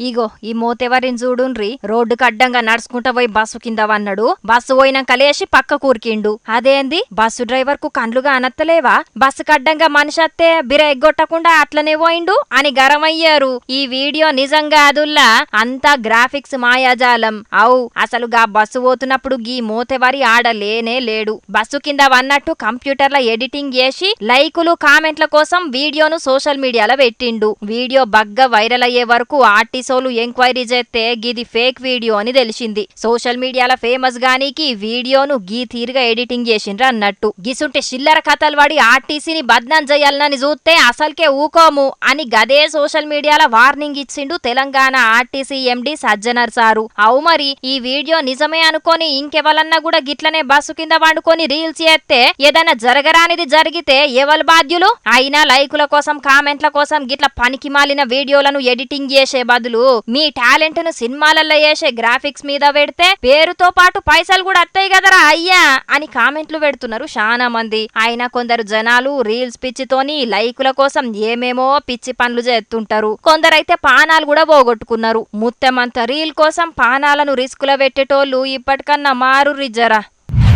ఇగో ఈ మోతెవరిని చూడుండ్రి రోడ్డుకు అడ్డంగా నడుచుకుంటా పోయి బస్సు కింద వన్నాడు. బస్సు పోయినాక లేచి పక్క కూరికిండు. అదేంది బస్సు డ్రైవర్ కు కండ్లుగా అనత్తలేవా? బస్సుకు అడ్డంగా మనిషి అత్తే బిర ఎగ్గొట్టకుండా అట్లనే పోయిండు అని గరమయ్యారు. ఈ వీడియో నిజంగా అదుల్లా అంతా గ్రాఫిక్స్ మాయాజాలం. అవు అసలు గా బస్సు పోతున్నప్పుడు గీ మోతెవరి ఆడలేనే లేడు. బస్సు కింద వన్నట్టు కంప్యూటర్ల ఎడిటింగ్ చేసి లైకులు కామెంట్ల కోసం వీడియోను సోషల్ మీడియాలో పెట్టిండు. వీడియో బగ్గా వైరల్ అయ్యే వరకు ఆర్టీసోలు ఎంక్వైరీ చేస్తే గిది ఫేక్ వీడియో అని తెలిసింది. సోషల్ మీడియాలో ఫేమస్ గానీకి వీడియోను గీ తీరుగా ఎడిటింగ్ చేసిండ్రు అన్నట్టు. గిసుంటే చిల్లర కథలు పడి ఆర్టీసీని బద్నాం చేయాలని చూస్తే అసలుకే ఊకోము అని గదే సోషల్ మీడియాలో వార్నింగ్ ఇచ్చిండు తెలంగాణ ఆర్టీసీ ఎండి సజ్జనర్ సారు. అవు మరి ఈ వీడియో నిజమే అనుకొని ఇంకెవలన్నా కూడా గిట్లనే బస్సు కింద వండుకొని రీల్స్ చేస్తే ఏదైనా జరగరానిది జరిగితే ఎవరు బాధ్యులు? అయినా లైకుల కోసం కామెంట్ల కోసం గిట్ల పనికి మాలిన వీడియోలను ఎడిటింగ్ చేసే బదులు మీ టాలెంట్ ను సినిమాలలో చేసే గ్రాఫిక్స్ మీద పెడితే పేరుతో పాటు పైసలు కూడా వస్తాయి కదరా అయ్యా అని కామెంట్లు పెడుతున్నారు చాలా మంది. అయినా కొందరు జనాలు రీల్స్ పిచ్చితోని లైకుల కోసం ఏమేమో పిచ్చి పనులు చేస్తుంటారు. కొందరైతే పానాలు కూడా పోగొట్టుకున్నారు. ముత్తెమంత రీల్ కోసం పానాలను రిస్కులో పెట్టేటోళ్ళు ఇప్పటికన్నా మారు రిజ్జరా.